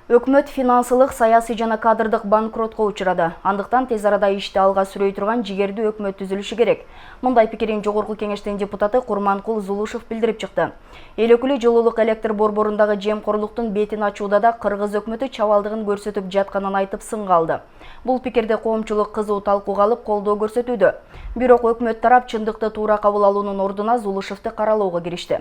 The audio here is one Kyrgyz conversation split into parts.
Өкмөт финансылык, саясий жана кадрдык банкротко учурады. Андыктан тез арада ишти алга сүрөй турган жигердүү өкмөт түзүлүшү керек. Мындай пикирин Жогорку Кеңештин депутаты Курманкул Зулушев билдирип чыкты. Эл өкүлү жылуулук электр борборундагы жемкорлуктун бетин ачууда да Кыргыз өкмөтү чабалдыгын көрсөтүп жатканын айтып сынга алды. Бул пикирде коомчулук кызуу талкууга алып колдоо көрсөтүүдө. Бирок өкмөт тарап чындыкты туура кабыл алуунун ордуна Зулушевди каралоого киришти.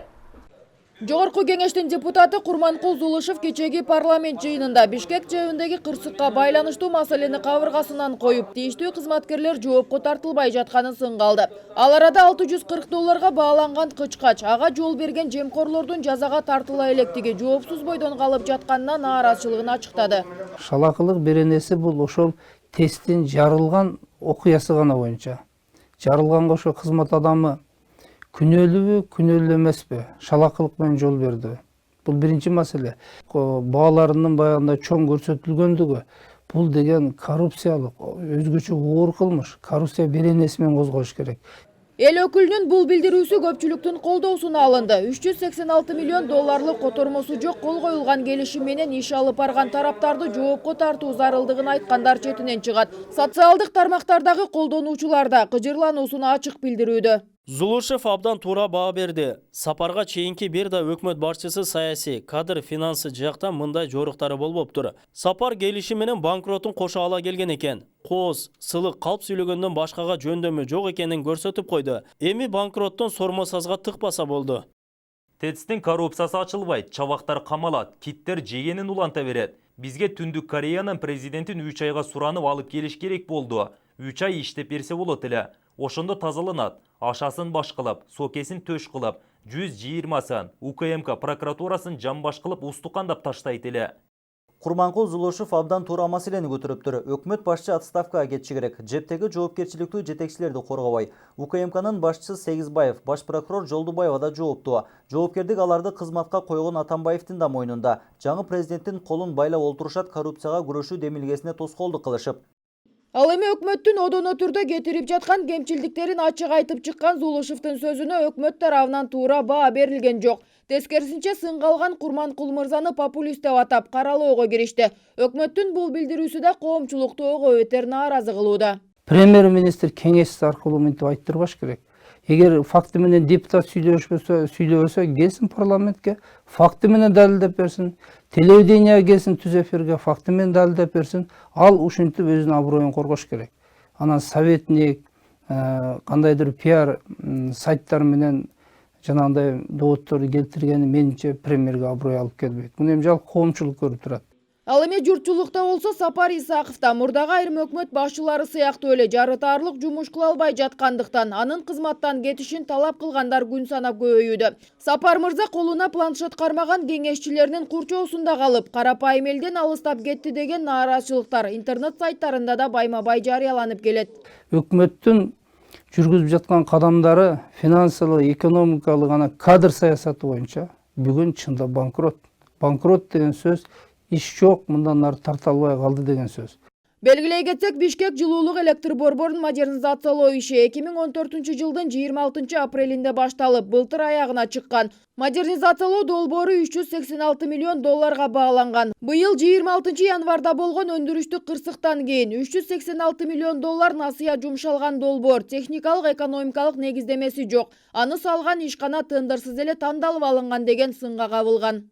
Жогорку Кеңештин депутаты Курманкул Зулушев кечеги парламент жыйынында Бишкек жайындагы кырсыкка байланыштуу маселени кабыргасынан коюп, тийиштүү кызматкерлер жоопко тартылбай жатканын сынга алды. Ал арада $640 бааланган кычкач ага жол берген жемкорлордун жазага тартыла электиги жоопсуз бойдон калып жатканына нааразычылыгын ачыктады. Шалакылык беренеси бул ошол тесттин жарылган окуясы гана боюнча. Жарылганга ошо кызмат адамы күнөөлүүбү, күнөөлүү эмеспи, шалакылык менен жол берди. Бул биринчи маселе. Бааларынын баягында чоң көрсөтүлгөндүгү, бул деген коррупциялык, өзгөчө оор кылмыш, коррупция беренеси менен козголуш керек. Эл өкүлүнүн бул билдирүүсү көпчүлүктүн колдоосуна алынды. $386 миллион котормосу жок кол коюлган келишим менен иш алып барган тараптарды жоопко тартуу зарылдыгын айткандар четинен чыгат. Социалдык тармактардагы колдонуучулар да кыжырлануусун ачык билдирүүдө. Зулушев абдан туура баа берди. Сапарга чейинки бир да өкмөт башчысы саясий, кадр, финансы жакта мындай жоруктары болбоптур. Сапар келиши менен банкротун кошо ала келген экен. Кооз, сылык, калп сүйлөгөндөн башкага жөндөмү жок экенин көрсөтүп койду. Эми банкроттон сормосазга тыкпаса болду. ТЭЦтин коррупциясы ачылбайт, чабактар камалат, киттер жегенин уланта берет. Бизге Түндүк Кореянын президентин 3 айга суранып алып келиш керек болду. 3 ай иштеп берсе болот эле. Ошондо тазаланат, ашасын баш кылып, сокесин төш кылып, 120сын УКМК прокуратурасын жамбаш кылып устукандап таштайт эле. Курманкул Зулушев абдан туура маселени көтөрүптүр. Өкмөт башчы отставкага кетиши керек. Жептеги жоопкерчиликтүү жетекчилерди коргобой. УКМКнын башчысы Сегизбаев, баш прокурор Жолдубаева да жооптуу. Жоопкердик аларды кызматка койгон Атамбаевдин да мойнунда. Жаңы президенттин колун байлап олтурушат, коррупцияга күрөшүү демилгесине тоскоолдук кылышып. Ал эми өкмөттүн одоно түрдө кетирип жаткан кемчилдиктерин ачык айтып чыккан Зулушевдин сөзүнө өкмөт тарабынан туура баа берилген жок. Тескерисинче сынга алган Курманкул мырзаны популист деп атап каралоого киришти. Өкмөттүн бул билдирүүсү да коомчулукту ого бетер нааразы кылууда. Премьер-министр кеңеш аркылуу мынтип айттырбаш керек. Эгер факты менен депутат сүйлөбөсө келсин парламентке, факты менен далилдеп берсин. Телевидение келсин түз эфирге, факты менен далилдеп берсин. Ал ушинтип өзүнүн аброюн коргош керек. Анан советник, кандайдыр пиар сайттар менен жанагындай доводторду келтиргени менимче премьерге аброй алып келбейт. Муну эми жалпы коомчулук көрүп турат. Ал эми журтчулукта болсо Сапар Исаков да мурдагы айрым өкмөт башчылары сыяктуу эле жарытаарлык жумуш кыла албай жаткандыктан анын кызматтан кетишин талап кылгандар күн санап көбөйүүдө. Сапар мырза колуна планшет кармаган кеңешчилеринин курчоосунда калып, карапайым элден алыстап кетти деген нааразычылыктар интернет сайттарында да байма-бай жарыяланып келет. Өкмөттүн жүргүзүп жаткан кадамдары финансылык, экономикалык, анан кадр саясаты боюнча бүгүн чында банкрот. Банкрот деген сөз иш жок, мындан ары тарта албай калды деген сөз. Белгилей кетсек, Бишкек жылуулук электр борборун модернизациялоо иши 2014-жылдын 26 апрелинде башталып, былтыр аягына чыккан. Модернизациялоо долбоору $386 миллион бааланган. Быйыл 26 январда болгон өндүрүштүк кырсыктан кийин $386 миллион насыя жумшалган долбоор техникалык экономикалык негиздемеси жок. Аны салган ишкана тендерсиз эле тандалып алынган деген сынга кабылган.